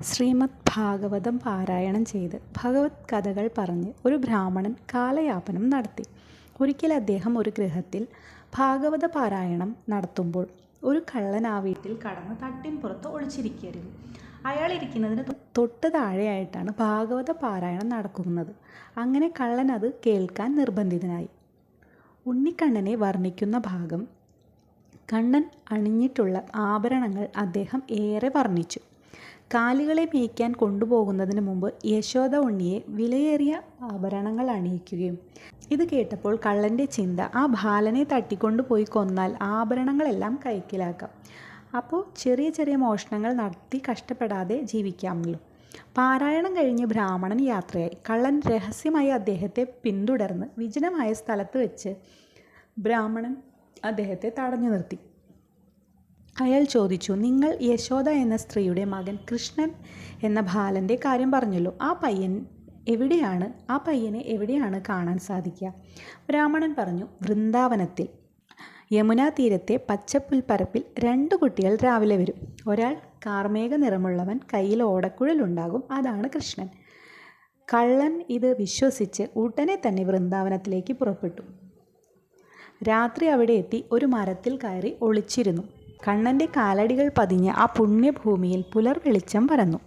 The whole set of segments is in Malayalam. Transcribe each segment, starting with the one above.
ശ്രീമദ് ഭാഗവതം പാരായണം ചെയ്ത് ഭഗവത് കഥകൾ പറഞ്ഞ് ഒരു ബ്രാഹ്മണൻ കാലയാപനം നടത്തി. ഒരിക്കൽ അദ്ദേഹം ഒരു ഗൃഹത്തിൽ ഭാഗവത പാരായണം നടത്തുമ്പോൾ ഒരു കള്ളൻ ആ വീട്ടിൽ കടന്ന് തട്ടിൻപുറത്ത് ഒളിച്ചിരിക്കുകയായിരുന്നു. അയാൾ ഇരിക്കുന്നതിന് തൊട്ട് താഴെയായിട്ടാണ് ഭാഗവത പാരായണം നടക്കുന്നത്. അങ്ങനെ കള്ളൻ അത് കേൾക്കാൻ നിർബന്ധിതനായി. ഉണ്ണിക്കണ്ണനെ വർണ്ണിക്കുന്ന ഭാഗം. കണ്ണൻ അണിഞ്ഞിട്ടുള്ള ആഭരണങ്ങൾ അദ്ദേഹം ഏറെ വർണ്ണിച്ചു. കാലികളെ മേയ്ക്കാൻ കൊണ്ടുപോകുന്നതിന് മുമ്പ് യശോദ ഉണ്ണിയെ വിലയേറിയ ആഭരണങ്ങൾ അണിയിക്കുകയും. ഇത് കേട്ടപ്പോൾ കള്ളൻ്റെ ചിന്ത, ആ ബാലനെ തട്ടിക്കൊണ്ടുപോയി കൊന്നാൽ ആഭരണങ്ങളെല്ലാം കൈക്കലാക്കാം. അപ്പോൾ ചെറിയ ചെറിയ മോഷണങ്ങൾ നടത്തി കഷ്ടപ്പെടാതെ ജീവിക്കാമല്ലോ. പാരായണം കഴിഞ്ഞ് ബ്രാഹ്മണൻ യാത്രയായി. കള്ളൻ രഹസ്യമായി അദ്ദേഹത്തെ പിന്തുടർന്ന് വിജനമായ സ്ഥലത്ത് വെച്ച് ബ്രാഹ്മണൻ അദ്ദേഹത്തെ തടഞ്ഞു നിർത്തി. അയാൾ ചോദിച്ചു, നിങ്ങൾ യശോദ എന്ന സ്ത്രീയുടെ മകൻ കൃഷ്ണൻ എന്ന ബാലൻ്റെ കാര്യം പറഞ്ഞല്ലോ. ആ പയ്യനെ എവിടെയാണ് കാണാൻ സാധിക്കുക? ബ്രാഹ്മണൻ പറഞ്ഞു, വൃന്ദാവനത്തിൽ യമുനാ തീരത്തെ പച്ചപ്പുൽപ്പരപ്പിൽ 2 കുട്ടികൾ രാവിലെ വരും. ഒരാൾ കാർമേഘ നിറമുള്ളവൻ, കയ്യിൽ ഓടക്കുഴലുണ്ടാകും, അതാണ് കൃഷ്ണൻ. കള്ളൻ ഇത് വിശ്വസിച്ച് ഉടനെ തന്നെ വൃന്ദാവനത്തിലേക്ക് പുറപ്പെട്ടു. രാത്രി അവിടെ എത്തി ഒരു മരത്തിൽ കയറി ഒളിച്ചിരുന്നു. കണ്ണൻ്റെ കാലടികൾ പതിഞ്ഞ ആ പുണ്യഭൂമിയിൽ പുലർ വെളിച്ചം പരന്നു.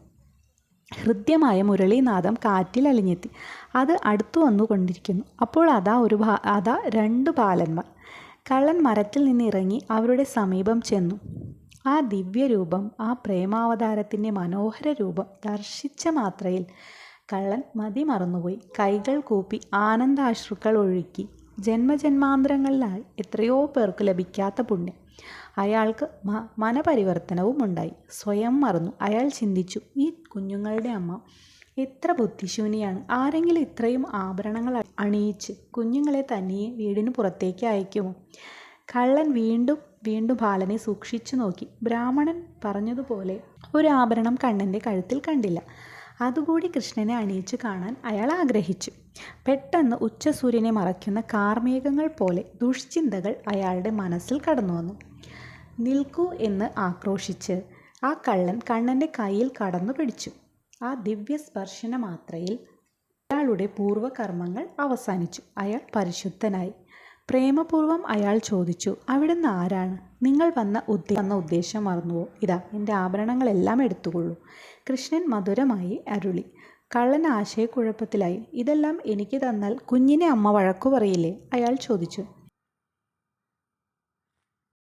ഹൃദ്യമായ മുരളീനാദം കാറ്റിൽ അലിഞ്ഞെത്തി. അത് അടുത്തു വന്നുകൊണ്ടിരിക്കുന്നു. അപ്പോൾ അതാ 2 ബാലന്മാർ. കള്ളൻ മരത്തിൽ നിന്നിറങ്ങി അവരുടെ സമീപം ചെന്നു. ആ ദിവ്യരൂപം, ആ പ്രേമാവതാരത്തിൻ്റെ മനോഹര രൂപം ദർശിച്ച മാത്രയിൽ കള്ളൻ മതിമറന്നുപോയി. കൈകൾ കൂപ്പി ആനന്ദാശ്രുക്കൾ ഒഴുക്കി. ജന്മജന്മാന്തരങ്ങളിലായി എത്രയോ പേർക്ക് ലഭിക്കാത്ത പുണ്യം അയാൾക്ക് മനപരിവർത്തനവും ഉണ്ടായി. സ്വയം മറന്നു. അയാൾ ചിന്തിച്ചു, ഈ കുഞ്ഞുങ്ങളുടെ അമ്മ എത്ര ബുദ്ധിശൂന്യാണ്. ആരെങ്കിലും ഇത്രയും ആഭരണങ്ങൾ അണിയിച്ച് കുഞ്ഞുങ്ങളെ തനിയെ വീടിന് പുറത്തേക്ക് അയക്കുമോ? കള്ളൻ വീണ്ടും ബാലനെ സൂക്ഷിച്ചു നോക്കി. ബ്രാഹ്മണൻ പറഞ്ഞതുപോലെ ഒരു ആഭരണം കണ്ണൻ്റെ കഴുത്തിൽ കണ്ടില്ല. അതുകൂടി കൃഷ്ണനെ അണിയിച്ചു കാണാൻ അയാൾ ആഗ്രഹിച്ചു. പെട്ടെന്ന് ഉച്ചസൂര്യനെ മറയ്ക്കുന്ന കാർമേഘങ്ങൾ പോലെ ദുഷ്ചിന്തകൾ അയാളുടെ മനസ്സിൽ കടന്നു വന്നു. നിൽക്കൂ എന്ന് ആക്രോശിച്ച് ആ കള്ളൻ കണ്ണൻ്റെ കയ്യിൽ കടന്നു പിടിച്ചു. ആ ദിവ്യസ്പർശന മാത്രയിൽ അയാളുടെ പൂർവ്വകർമ്മങ്ങൾ അവസാനിച്ചു. അയാൾ പരിശുദ്ധനായി. പ്രേമപൂർവ്വം അയാൾ ചോദിച്ചു, അവിടുന്ന് ആരാണ്? നിങ്ങൾ വന്ന ഉദ്ദേശം മറന്നുവോ? ഇതാ എൻ്റെ ആഭരണങ്ങളെല്ലാം എടുത്തുകൊള്ളൂ. കൃഷ്ണൻ മധുരമായി അരുളി. കള്ളൻ ആശയക്കുഴപ്പത്തിലായി. ഇതെല്ലാം എനിക്ക് തന്നാൽ കുഞ്ഞിനെ അമ്മ വഴക്കു പറയില്ലേ? അയാൾ ചോദിച്ചു.